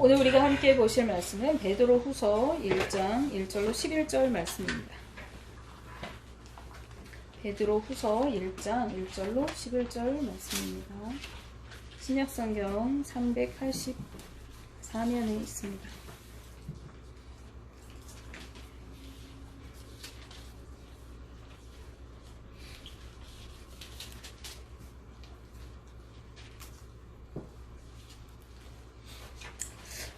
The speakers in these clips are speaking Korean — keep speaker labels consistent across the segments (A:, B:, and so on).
A: 오늘 우리가 함께 보실 말씀은 베드로후서 1장 1절로 11절 말씀입니다. 베드로후서 1장 1절로 11절 말씀입니다. 신약성경 384면에 있습니다.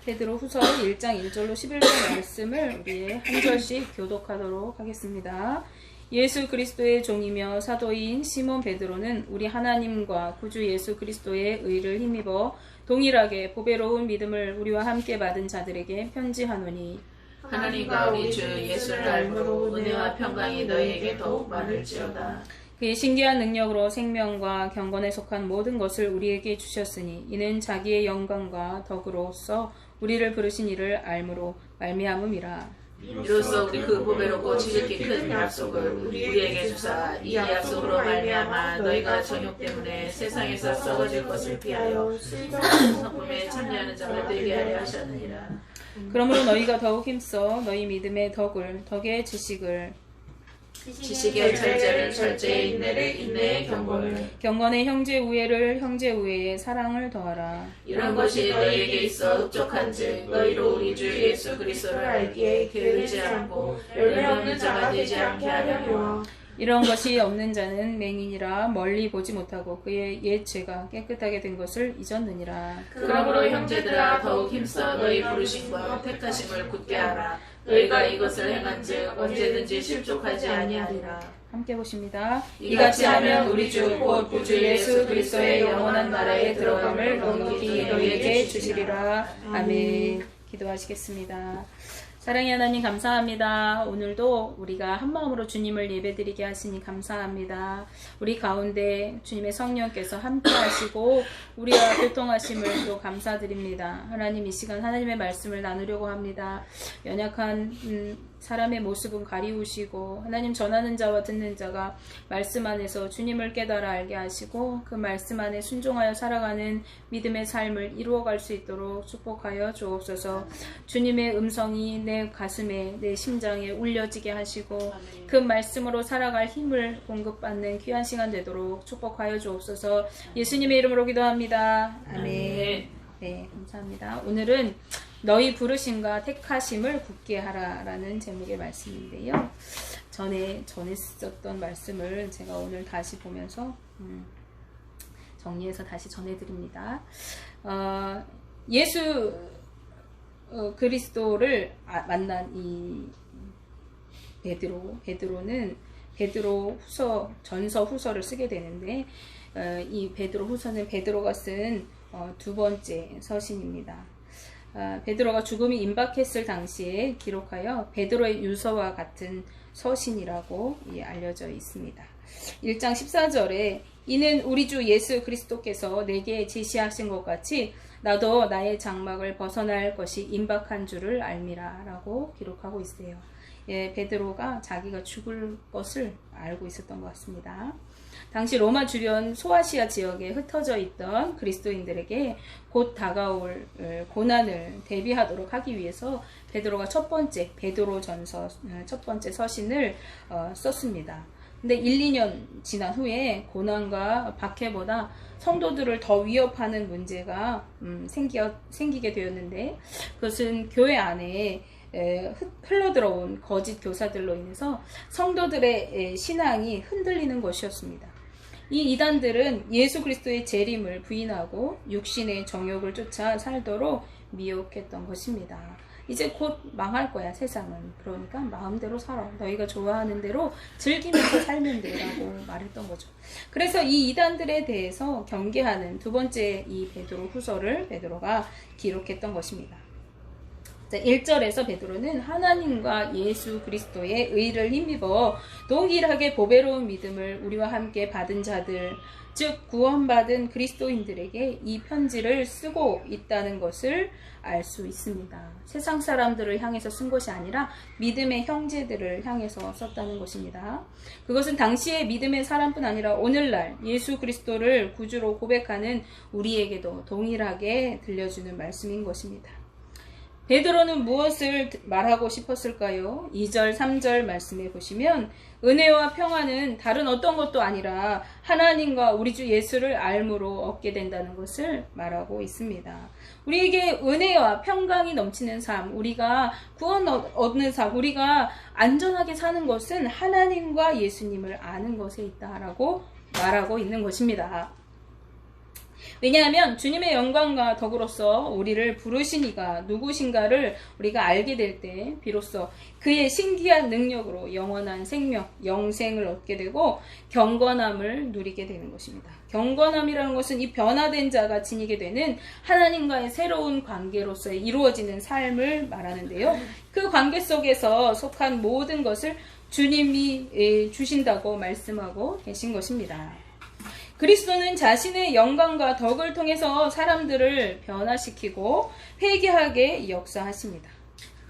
A: 베드로후서 1장 1절로 11절 말씀을 우리 한 절씩 교독하도록 하겠습니다. 예수 그리스도의 종이며 사도인 시몬 베드로는 우리 하나님과 구주 예수 그리스도의 의를 힘입어 동일하게 보배로운 믿음을 우리와 함께 받은 자들에게 편지하노니
B: 하나님과 우리 주 예수를 알므로 은혜와 평강이 너희에게 더욱 많을지어다.
A: 그의 신기한 능력으로 생명과 경건에 속한 모든 것을 우리에게 주셨으니 이는 자기의 영광과 덕으로서 우리를 부르신 이를 알므로 말미암음이라.
B: 이로써 우리 그 보배롭고 지극히 큰 약속을 우리에게 주사 이 약속으로 말미암아 너희가 정욕 때문에 세상에서 썩어질 것을 피하여 성품에 참여하는 자가 되게 하려 하셨느니라.
A: 그러므로 너희가 더욱 힘써 너희 믿음의 덕을 덕의 지식을
B: 지식의 절제를 절제의 인내를 인내의 경건을
A: 경건의 형제 우애를 형제 우애의 사랑을 더하라.
B: 이런 것이 너희에게 있어 흡족한즉 너희로 우리 주 예수 그리스도를 알기에 게으르지 않고 열매 없는 자가 되지 않게 하려니와.
A: 이런 것이 없는 자는 맹인이라 멀리 보지 못하고 그의 옛 죄가 깨끗하게 된 것을 잊었느니라.
B: 그러므로 형제들아 더욱 힘써 너희 부르심과 택하심을 굳게 하라. 너희가 이것을 행한즉 언제든지 실족하지 아니하리라.
A: 함께 보십니다.
B: 이같이 하면 우리 주 곧 구주 예수 그리스도의 영원한 나라에 들어감을 넉넉히 너희에게 주시리라.
A: 아멘. 기도하시겠습니다. 사랑의 하나님 감사합니다. 오늘도 우리가 한마음으로 주님을 예배드리게 하시니 감사합니다. 우리 가운데 주님의 성령께서 함께 하시고 우리와 교통하심을 또 감사드립니다. 하나님 이 시간 하나님의 말씀을 나누려고 합니다. 연약한 사람의 모습은 가리우시고 하나님 전하는 자와 듣는 자가 말씀 안에서 주님을 깨달아 알게 하시고 그 말씀 안에 순종하여 살아가는 믿음의 삶을 이루어갈 수 있도록 축복하여 주옵소서. 주님의 음성이 내 가슴에 내 심장에 울려지게 하시고 그 말씀으로 살아갈 힘을 공급받는 귀한 시간 되도록 축복하여 주옵소서. 예수님의 이름으로 기도합니다. 아멘. 네, 감사합니다. 오늘은 너희 부르심과 택하심을 굳게 하라라는 제목의 말씀인데요. 전에 썼던 말씀을 제가 오늘 다시 보면서 정리해서 다시 전해드립니다. 예수 그리스도를 만난 이 베드로는 베드로 후서 전서 후서를 쓰게 되는데 이 베드로 후서는 베드로가 쓴 두 번째 서신입니다. 베드로가 죽음이 임박했을 당시에 기록하여 베드로의 유서와 같은 서신이라고 알려져 있습니다. 1장 14절에 이는 우리 주 예수 그리스도께서 내게 제시하신 것 같이 나도 나의 장막을 벗어날 것이 임박한 줄을 알미라 라고 기록하고 있어요. 예, 베드로가 자기가 죽을 것을 알고 있었던 것 같습니다. 당시 로마 주변 소아시아 지역에 흩어져 있던 그리스도인들에게 곧 다가올 고난을 대비하도록 하기 위해서 베드로가 첫 번째 베드로전서 첫 번째 서신을 썼습니다. 근데 1-2년 지난 후에 고난과 박해보다 성도들을 더 위협하는 문제가 생기게 되었는데 그것은 교회 안에 흘러들어온 거짓 교사들로 인해서 성도들의 신앙이 흔들리는 것이었습니다. 이 이단들은 예수 그리스도의 재림을 부인하고 육신의 정욕을 쫓아 살도록 미혹했던 것입니다. 이제 곧 망할 거야 세상은. 그러니까 마음대로 살아. 너희가 좋아하는 대로 즐기면서 살면 돼라고 말했던 거죠. 그래서 이 이단들에 대해서 경계하는 두 번째 이 베드로 후서를 베드로가 기록했던 것입니다. 1절에서 베드로는 하나님과 예수 그리스도의 의를 힘입어 동일하게 보배로운 믿음을 우리와 함께 받은 자들, 즉 구원받은 그리스도인들에게 이 편지를 쓰고 있다는 것을 알 수 있습니다. 세상 사람들을 향해서 쓴 것이 아니라 믿음의 형제들을 향해서 썼다는 것입니다. 그것은 당시의 믿음의 사람뿐 아니라 오늘날 예수 그리스도를 구주로 고백하는 우리에게도 동일하게 들려주는 말씀인 것입니다. 베드로는 무엇을 말하고 싶었을까요? 2절, 3절 말씀해 보시면 은혜와 평안은 다른 어떤 것도 아니라 하나님과 우리 주 예수를 알므로 얻게 된다는 것을 말하고 있습니다. 우리에게 은혜와 평강이 넘치는 삶, 우리가 구원 얻는 삶, 우리가 안전하게 사는 것은 하나님과 예수님을 아는 것에 있다라고 말하고 있는 것입니다. 왜냐하면 주님의 영광과 더불어서 우리를 부르신 이가 누구신가를 우리가 알게 될 때 비로소 그의 신기한 능력으로 영원한 생명, 영생을 얻게 되고 경건함을 누리게 되는 것입니다. 경건함이라는 것은 이 변화된 자가 지니게 되는 하나님과의 새로운 관계로서 이루어지는 삶을 말하는데요. 그 관계 속에서 속한 모든 것을 주님이 주신다고 말씀하고 계신 것입니다. 그리스도는 자신의 영광과 덕을 통해서 사람들을 변화시키고 회개하게 역사하십니다.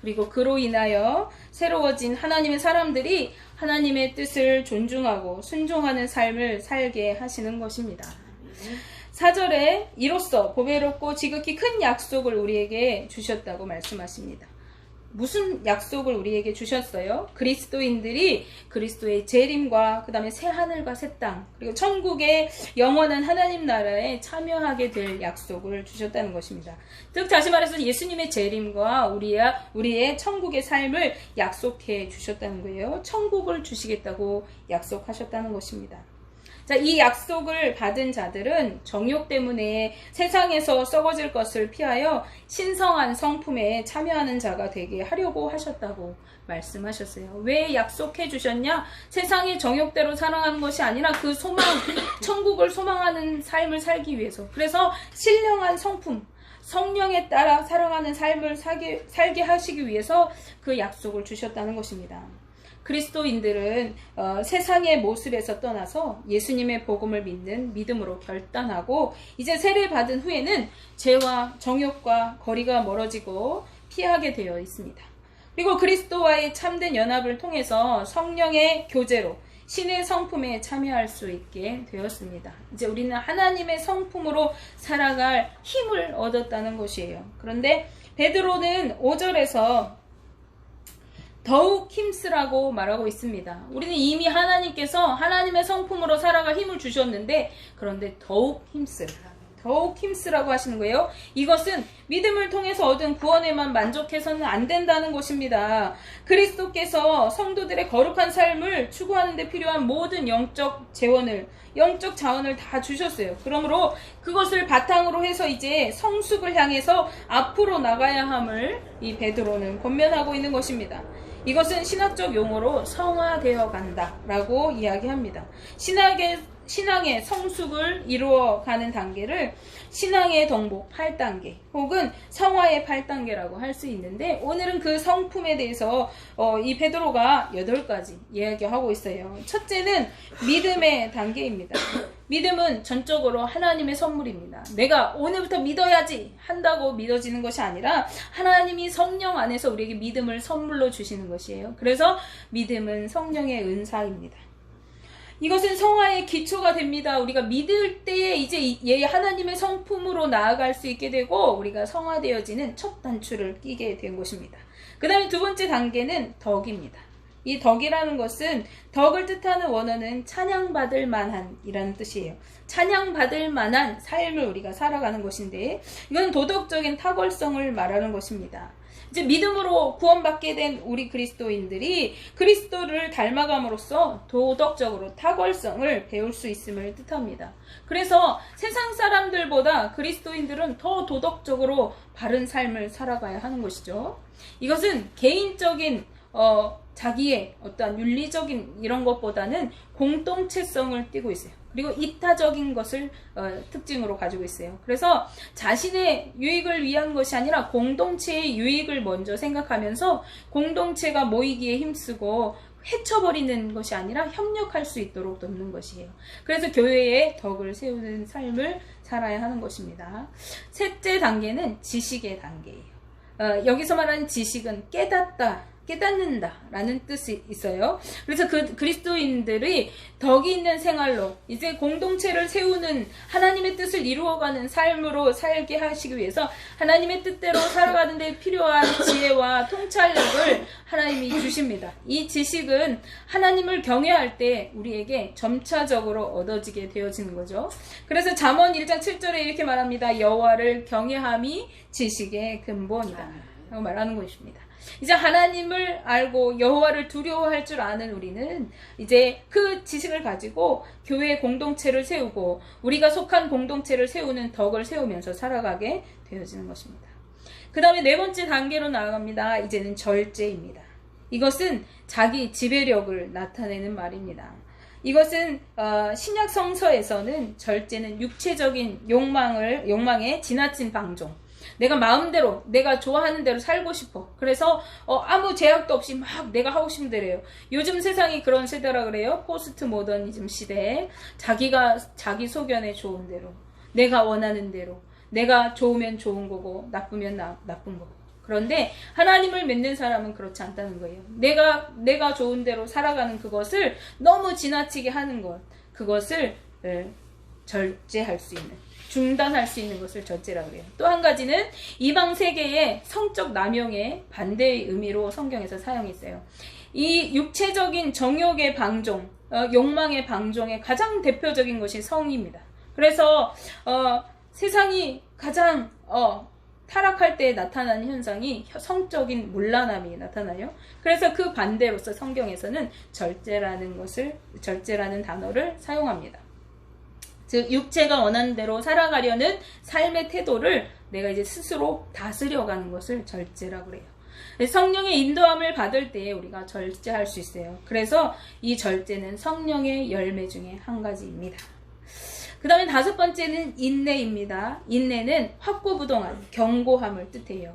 A: 그리고 그로 인하여 새로워진 하나님의 사람들이 하나님의 뜻을 존중하고 순종하는 삶을 살게 하시는 것입니다. 4절에 이로써 보배롭고 지극히 큰 약속을 우리에게 주셨다고 말씀하십니다. 무슨 약속을 우리에게 주셨어요? 그리스도인들이 그리스도의 재림과 그 다음에 새 하늘과 새 땅 그리고 천국의 영원한 하나님 나라에 참여하게 될 약속을 주셨다는 것입니다. 즉 다시 말해서 예수님의 재림과 우리의 천국의 삶을 약속해 주셨다는 거예요. 천국을 주시겠다고 약속하셨다는 것입니다. 자, 이 약속을 받은 자들은 정욕 때문에 세상에서 썩어질 것을 피하여 신성한 성품에 참여하는 자가 되게 하려고 하셨다고 말씀하셨어요. 왜 약속해 주셨냐? 세상의 정욕대로 살아가는 것이 아니라 그 소망, 천국을 소망하는 삶을 살기 위해서. 그래서 신령한 성품, 성령에 따라 살아가는 삶을 살게 하시기 위해서 그 약속을 주셨다는 것입니다. 그리스도인들은 세상의 모습에서 떠나서 예수님의 복음을 믿는 믿음으로 결단하고 이제 세례받은 후에는 죄와 정욕과 거리가 멀어지고 피하게 되어 있습니다. 그리고 그리스도와의 참된 연합을 통해서 성령의 교제로 신의 성품에 참여할 수 있게 되었습니다. 이제 우리는 하나님의 성품으로 살아갈 힘을 얻었다는 것이에요. 그런데 베드로는 5절에서 더욱 힘쓰라고 말하고 있습니다. 우리는 이미 하나님께서 하나님의 성품으로 살아갈 힘을 주셨는데 그런데 더욱 힘쓰라고 하시는 거예요. 이것은 믿음을 통해서 얻은 구원에만 만족해서는 안 된다는 것입니다. 그리스도께서 성도들의 거룩한 삶을 추구하는 데 필요한 모든 영적 자원을 다 주셨어요. 그러므로 그것을 바탕으로 해서 이제 성숙을 향해서 앞으로 나가야 함을 이 베드로는 권면하고 있는 것입니다. 이것은 신학적 용어로 성화되어 간다라고 이야기합니다. 신앙의 성숙을 이루어가는 단계를 신앙의 동복 8단계 혹은 성화의 8단계라고 할 수 있는데 오늘은 그 성품에 대해서 이 베드로가 8가지 이야기하고 있어요. 첫째는 믿음의 단계입니다. 믿음은 전적으로 하나님의 선물입니다. 내가 오늘부터 믿어야지 한다고 믿어지는 것이 아니라 하나님이 성령 안에서 우리에게 믿음을 선물로 주시는 것이에요. 그래서 믿음은 성령의 은사입니다. 이것은 성화의 기초가 됩니다. 우리가 믿을 때에 이제 하나님의 성품으로 나아갈 수 있게 되고 우리가 성화되어지는 첫 단추를 끼게 된 것입니다. 그 다음에 두 번째 단계는 덕입니다. 이 덕이라는 것은 덕을 뜻하는 원어는 찬양받을 만한 이라는 뜻이에요. 찬양받을 만한 삶을 우리가 살아가는 것인데 이건 도덕적인 탁월성을 말하는 것입니다. 이제 믿음으로 구원받게 된 우리 그리스도인들이 그리스도를 닮아감으로써 도덕적으로 탁월성을 배울 수 있음을 뜻합니다. 그래서 세상 사람들보다 그리스도인들은 더 도덕적으로 바른 삶을 살아가야 하는 것이죠. 이것은 개인적인 자기의 어떠한 윤리적인 이런 것보다는 공동체성을 띠고 있어요. 그리고 이타적인 것을 특징으로 가지고 있어요. 그래서 자신의 유익을 위한 것이 아니라 공동체의 유익을 먼저 생각하면서 공동체가 모이기에 힘쓰고 해쳐버리는 것이 아니라 협력할 수 있도록 돕는 것이에요. 그래서 교회의 덕을 세우는 삶을 살아야 하는 것입니다. 셋째 단계는 지식의 단계예요. 여기서 말하는 지식은 깨닫다 깨닫는다라는 뜻이 있어요. 그래서 그 그리스도인들이 덕이 있는 생활로 이제 공동체를 세우는 하나님의 뜻을 이루어가는 삶으로 살게 하시기 위해서 하나님의 뜻대로 살아가는 데 필요한 지혜와 통찰력을 하나님이 주십니다. 이 지식은 하나님을 경외할 때 우리에게 점차적으로 얻어지게 되어지는 거죠. 그래서 잠언 1장 7절에 이렇게 말합니다. 여호와를 경외함이 지식의 근본이다 라고 말하는 것입니다. 이제 하나님을 알고 여호와를 두려워할 줄 아는 우리는 이제 그 지식을 가지고 교회 공동체를 세우고 우리가 속한 공동체를 세우는 덕을 세우면서 살아가게 되어지는 것입니다. 그 다음에 네 번째 단계로 나아갑니다. 이제는 절제입니다. 이것은 자기 지배력을 나타내는 말입니다. 이것은 신약 성서에서는 절제는 육체적인 욕망에 지나친 방종, 내가 마음대로 내가 좋아하는 대로 살고 싶어. 그래서 아무 제약도 없이 막 내가 하고 싶은 대로 해요. 요즘 세상이 그런 세대라 그래요. 포스트 모더니즘 시대에 자기 소견에 좋은 대로, 내가 원하는 대로, 내가 좋으면 좋은 거고 나쁘면 나쁜 거고. 그런데 하나님을 믿는 사람은 그렇지 않다는 거예요. 내가 좋은 대로 살아가는 그것을 너무 지나치게 하는 것, 그것을 절제할 수 있는, 중단할 수 있는 것을 절제라고 해요. 또 한 가지는 이방 세계의 성적 남용의 반대의 의미로 성경에서 사용했어요. 이 육체적인 정욕의 방종, 욕망의 방종의 가장 대표적인 것이 성입니다. 그래서 세상이 가장 타락할 때 나타나는 현상이 성적인 문란함이 나타나요. 그래서 그 반대로서 성경에서는 절제라는 단어를 사용합니다. 즉 육체가 원하는 대로 살아가려는 삶의 태도를 내가 이제 스스로 다스려가는 것을 절제라고 그래요. 성령의 인도함을 받을 때 우리가 절제할 수 있어요. 그래서 이 절제는 성령의 열매 중에 한 가지입니다. 그 다음에 다섯 번째는 인내입니다. 인내는 확고부동한 견고함을 뜻해요.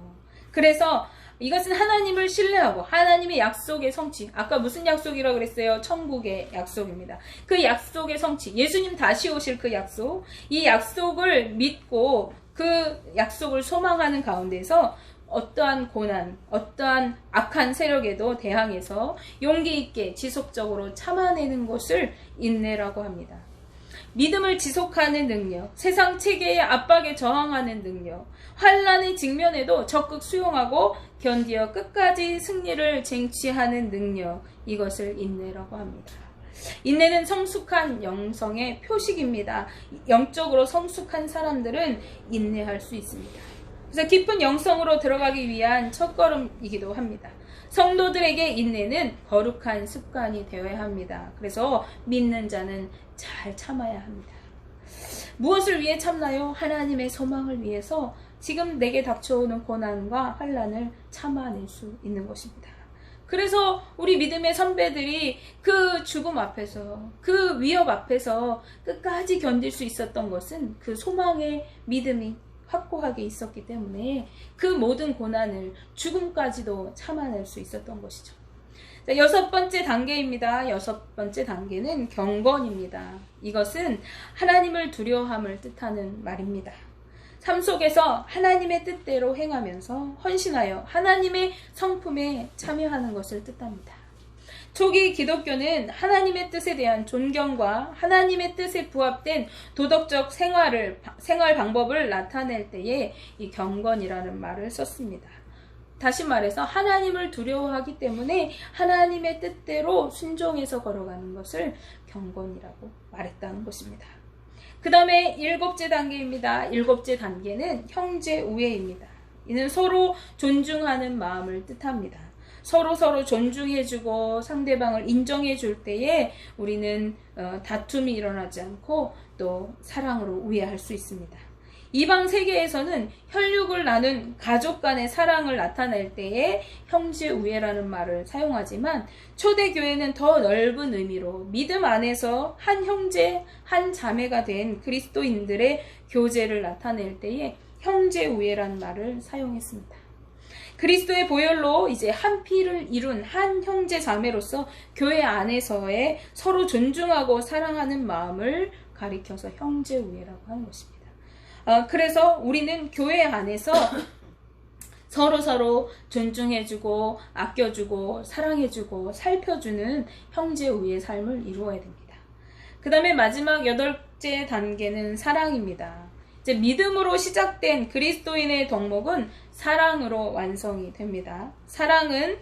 A: 그래서 이것은 하나님을 신뢰하고 하나님의 약속의 성취, 아까 무슨 약속이라고 그랬어요? 천국의 약속입니다. 그 약속의 성취, 예수님 다시 오실 그 약속, 이 약속을 믿고 그 약속을 소망하는 가운데서 어떠한 고난, 어떠한 악한 세력에도 대항해서 용기 있게 지속적으로 참아내는 것을 인내라고 합니다. 믿음을 지속하는 능력, 세상 체계의 압박에 저항하는 능력, 환난의 직면에도 적극 수용하고 견디어 끝까지 승리를 쟁취하는 능력, 이것을 인내라고 합니다. 인내는 성숙한 영성의 표식입니다. 영적으로 성숙한 사람들은 인내할 수 있습니다. 그래서 깊은 영성으로 들어가기 위한 첫걸음이기도 합니다. 성도들에게 인내는 거룩한 습관이 되어야 합니다. 그래서 믿는 자는 잘 참아야 합니다. 무엇을 위해 참나요? 하나님의 소망을 위해서 지금 내게 닥쳐오는 고난과 환난을 참아낼 수 있는 것입니다. 그래서 우리 믿음의 선배들이 그 죽음 앞에서, 그 위협 앞에서 끝까지 견딜 수 있었던 것은 그 소망의 믿음이 확고하게 있었기 때문에 그 모든 고난을 죽음까지도 참아낼 수 있었던 것이죠. 자, 여섯 번째 단계입니다. 여섯 번째 단계는 경건입니다. 이것은 하나님을 두려워함을 뜻하는 말입니다. 삶 속에서 하나님의 뜻대로 행하면서 헌신하여 하나님의 성품에 참여하는 것을 뜻합니다. 초기 기독교는 하나님의 뜻에 대한 존경과 하나님의 뜻에 부합된 도덕적 생활 방법을 나타낼 때에 이 경건이라는 말을 썼습니다. 다시 말해서 하나님을 두려워하기 때문에 하나님의 뜻대로 순종해서 걸어가는 것을 경건이라고 말했다는 것입니다. 그 다음에 일곱째 단계입니다. 일곱째 단계는 형제 우애입니다. 이는 서로 존중하는 마음을 뜻합니다. 서로 존중해주고 상대방을 인정해줄 때에 우리는 다툼이 일어나지 않고 또 사랑으로 우애할 수 있습니다. 이방 세계에서는 혈육을 나눈 가족 간의 사랑을 나타낼 때에 형제 우애라는 말을 사용하지만 초대교회는 더 넓은 의미로 믿음 안에서 한 형제, 한 자매가 된 그리스도인들의 교제를 나타낼 때에 형제 우애라는 말을 사용했습니다. 그리스도의 보혈로 이제 한 피를 이룬 한 형제 자매로서 교회 안에서의 서로 존중하고 사랑하는 마음을 가리켜서 형제 우애라고 하는 것입니다. 그래서 우리는 교회 안에서 서로서로 존중해주고 아껴주고 사랑해주고 살펴주는 형제 우애의 삶을 이루어야 됩니다. 그 다음에 마지막 8째 단계는 사랑입니다. 이제 믿음으로 시작된 그리스도인의 덕목은 사랑으로 완성이 됩니다. 사랑은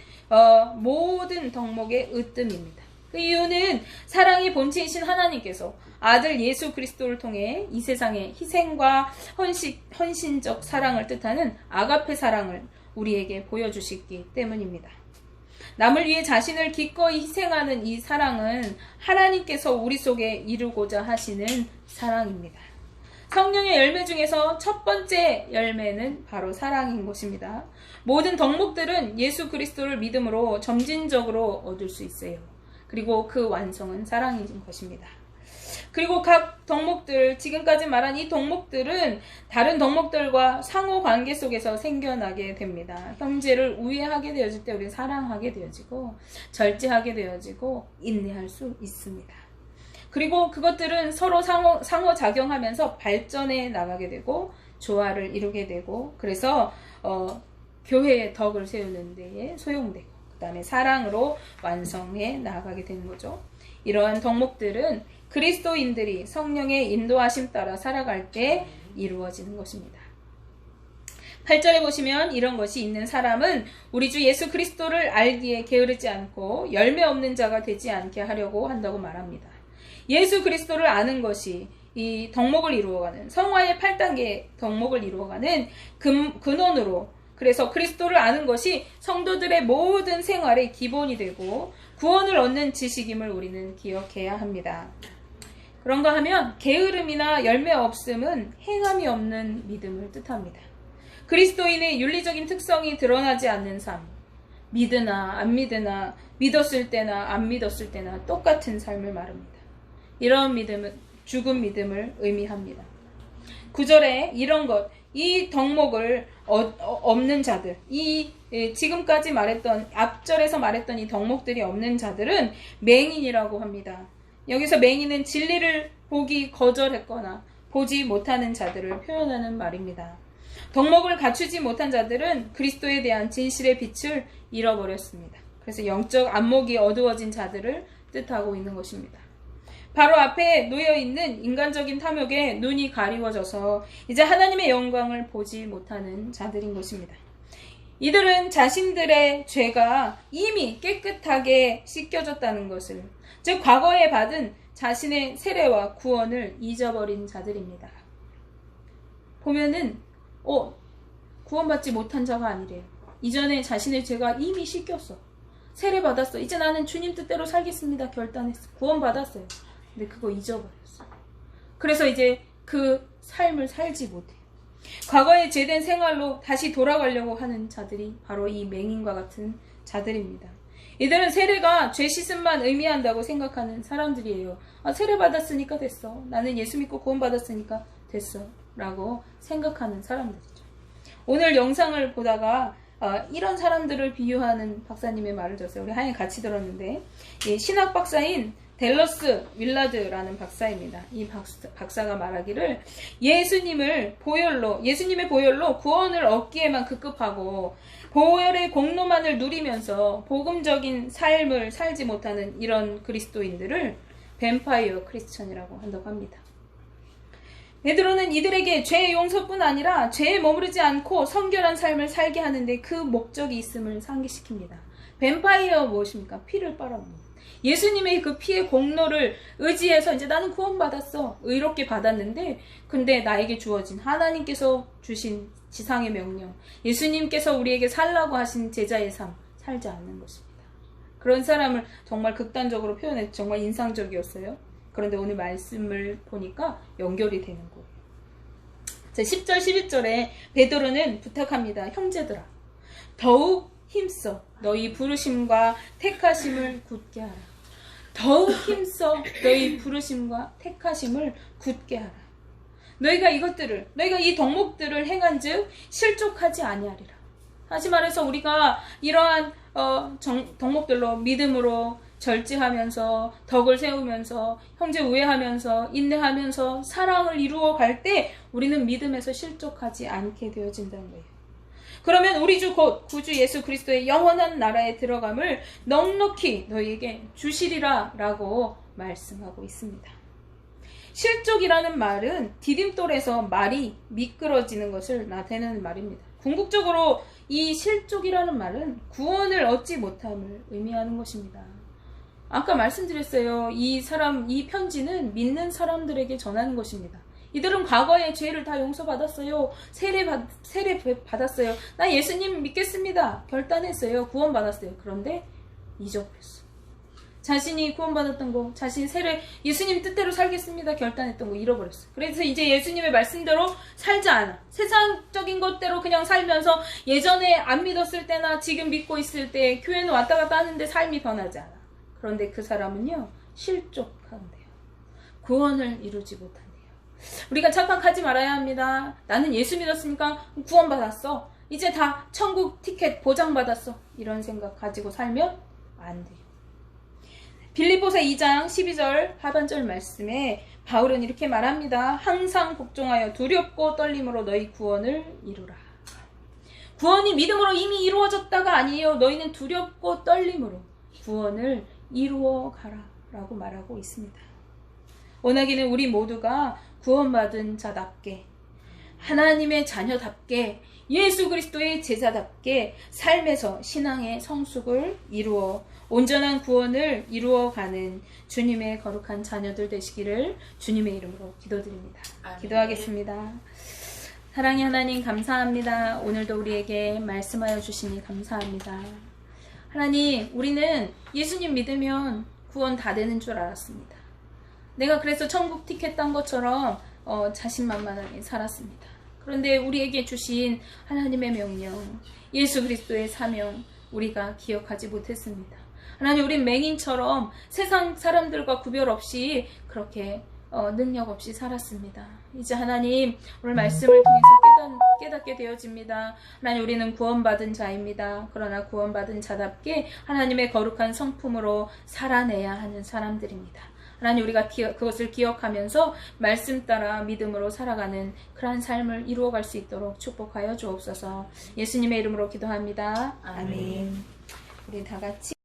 A: 모든 덕목의 으뜸입니다. 그 이유는 사랑이 본체이신 하나님께서 아들 예수 그리스도를 통해 이 세상에 희생과 헌신적 사랑을 뜻하는 아가페 사랑을 우리에게 보여주시기 때문입니다. 남을 위해 자신을 기꺼이 희생하는 이 사랑은 하나님께서 우리 속에 이루고자 하시는 사랑입니다. 성령의 열매 중에서 첫 번째 열매는 바로 사랑인 것입니다. 모든 덕목들은 예수 그리스도를 믿음으로 점진적으로 얻을 수 있어요. 그리고 그 완성은 사랑인 것입니다. 그리고 각 덕목들, 지금까지 말한 이 덕목들은 다른 덕목들과 상호 관계 속에서 생겨나게 됩니다. 형제를 우애하게 되어질 때 우리는 사랑하게 되어지고 절제하게 되어지고 인내할 수 있습니다. 그리고 그것들은 서로 상호작용하면서 발전해 나가게 되고 조화를 이루게 되고 그래서 교회의 덕을 세우는 데에 소용되고 그 다음에 사랑으로 완성해 나가게 되는 거죠. 이러한 덕목들은 그리스도인들이 성령의 인도하심 따라 살아갈 때 이루어지는 것입니다. 8절에 보시면 이런 것이 있는 사람은 우리 주 예수 그리스도를 알기에 게으르지 않고 열매 없는 자가 되지 않게 하려고 한다고 말합니다. 예수 그리스도를 아는 것이 이 덕목을 이루어가는 성화의 8단계 덕목을 이루어가는 근원으로 그래서 그리스도를 아는 것이 성도들의 모든 생활의 기본이 되고 구원을 얻는 지식임을 우리는 기억해야 합니다. 그런가 하면 게으름이나 열매 없음은 행함이 없는 믿음을 뜻합니다. 그리스도인의 윤리적인 특성이 드러나지 않는 삶, 믿으나 안 믿으나 믿었을 때나 안 믿었을 때나 똑같은 삶을 말합니다. 이런 믿음은 죽은 믿음을 의미합니다. 9절에 이런 것, 이 덕목을 없는 자들, 지금까지 말했던 앞절에서 말했던 이 덕목들이 없는 자들은 맹인이라고 합니다. 여기서 맹인은 진리를 보기 거절했거나 보지 못하는 자들을 표현하는 말입니다. 덕목을 갖추지 못한 자들은 그리스도에 대한 진실의 빛을 잃어버렸습니다. 그래서 영적 안목이 어두워진 자들을 뜻하고 있는 것입니다. 바로 앞에 놓여있는 인간적인 탐욕에 눈이 가리워져서 이제 하나님의 영광을 보지 못하는 자들인 것입니다. 이들은 자신들의 죄가 이미 깨끗하게 씻겨졌다는 것을, 즉 과거에 받은 자신의 세례와 구원을 잊어버린 자들입니다. 보면은 구원받지 못한 자가 아니래요. 이전에 자신의 죄가 이미 씻겼어. 세례 받았어. 이제 나는 주님 뜻대로 살겠습니다. 결단했어. 구원받았어요. 근데 그거 잊어버렸어. 그래서 이제 그 삶을 살지 못해요. 과거에 죄된 생활로 다시 돌아가려고 하는 자들이 바로 이 맹인과 같은 자들입니다. 이들은 세례가 죄 씻음만 의미한다고 생각하는 사람들이에요. 세례 받았으니까 됐어. 나는 예수 믿고 구원 받았으니까 됐어. 라고 생각하는 사람들이죠. 오늘 영상을 보다가 이런 사람들을 비유하는 박사님의 말을 들었어요. 우리 하얀 같이 들었는데 신학 박사인 댈러스 윌라드라는 박사입니다. 이 박사가 말하기를 예수님의 보혈로 구원을 얻기에만 급급하고 보혈의 공로만을 누리면서 복음적인 삶을 살지 못하는 이런 그리스도인들을 뱀파이어 크리스천이라고 한다고 합니다. 베드로는 이들에게 죄의 용서뿐 아니라 죄에 머무르지 않고 성결한 삶을 살게 하는데 그 목적이 있음을 상기시킵니다. 뱀파이어 무엇입니까? 피를 빨아먹는. 예수님의 그 피의 공로를 의지해서 이제 나는 구원받았어. 의롭게 받았는데 근데 나에게 주어진 하나님께서 주신 지상의 명령, 예수님께서 우리에게 살라고 하신 제자의 삶 살지 않는 것입니다. 그런 사람을 정말 극단적으로 표현해서 정말 인상적이었어요. 그런데 오늘 말씀을 보니까 연결이 되는 거예요. 10절 11절에 베드로는 부탁합니다. 형제들아 더욱 힘써 너희 부르심과 택하심을 굳게 하라. 더욱 힘써 너희 부르심과 택하심을 굳게 하라. 너희가 이 덕목들을 행한즉 실족하지 아니하리라. 다시 말해서 우리가 이러한 덕목들로 믿음으로 절제하면서 덕을 세우면서 형제 우애하면서 인내하면서 사랑을 이루어 갈 때 우리는 믿음에서 실족하지 않게 되어진다는 거예요. 그러면 우리 주 곧 구주 예수 그리스도의 영원한 나라에 들어감을 넉넉히 너희에게 주시리라 라고 말씀하고 있습니다. 실족이라는 말은 디딤돌에서 말이 미끄러지는 것을 나타내는 말입니다. 궁극적으로 이 실족이라는 말은 구원을 얻지 못함을 의미하는 것입니다. 아까 말씀드렸어요. 이 편지는 믿는 사람들에게 전하는 것입니다. 이들은 과거의 죄를 다 용서받았어요. 세례 받았어요. 나 예수님 믿겠습니다. 결단했어요. 구원받았어요. 그런데 잊어버렸어. 자신이 구원받았던 거, 자신이 예수님 뜻대로 살겠습니다. 결단했던 거 잃어버렸어. 그래서 이제 예수님의 말씀대로 살지 않아. 세상적인 것대로 그냥 살면서 예전에 안 믿었을 때나 지금 믿고 있을 때 교회는 왔다 갔다 하는데 삶이 변하지 않아. 그런데 그 사람은요, 실족한대요. 구원을 이루지 못한대요. 우리가 착각하지 말아야 합니다. 나는 예수 믿었으니까 구원받았어. 이제 다 천국 티켓 보장받았어. 이런 생각 가지고 살면 안 돼요. 빌립보서 2장 12절 하반절 말씀에 바울은 이렇게 말합니다. 항상 복종하여 두렵고 떨림으로 너희 구원을 이루라. 구원이 믿음으로 이미 이루어졌다가 아니에요. 너희는 두렵고 떨림으로 구원을 이루어 가라 라고 말하고 있습니다. 원하기는 우리 모두가 구원받은 자답게, 하나님의 자녀답게, 예수 그리스도의 제자답게 삶에서 신앙의 성숙을 이루어 온전한 구원을 이루어가는 주님의 거룩한 자녀들 되시기를 주님의 이름으로 기도드립니다.
B: 아멘.
A: 기도하겠습니다. 사랑의 하나님 감사합니다. 오늘도 우리에게 말씀하여 주시니 감사합니다. 하나님, 우리는 예수님 믿으면 구원 다 되는 줄 알았습니다. 내가 그래서 천국 티켓 딴 것처럼 자신만만하게 살았습니다. 그런데 우리에게 주신 하나님의 명령, 예수 그리스도의 사명, 우리가 기억하지 못했습니다. 하나님, 우린 맹인처럼 세상 사람들과 구별 없이 그렇게 능력 없이 살았습니다. 이제 하나님, 오늘 말씀을 통해서 깨닫게 되어집니다. 하나님, 우리는 구원받은 자입니다. 그러나 구원받은 자답게 하나님의 거룩한 성품으로 살아내야 하는 사람들입니다. 하나님, 우리가 그것을 기억하면서 말씀 따라 믿음으로 살아가는 그러한 삶을 이루어갈 수 있도록 축복하여 주옵소서. 예수님의 이름으로 기도합니다. 아멘. 우리 다 같이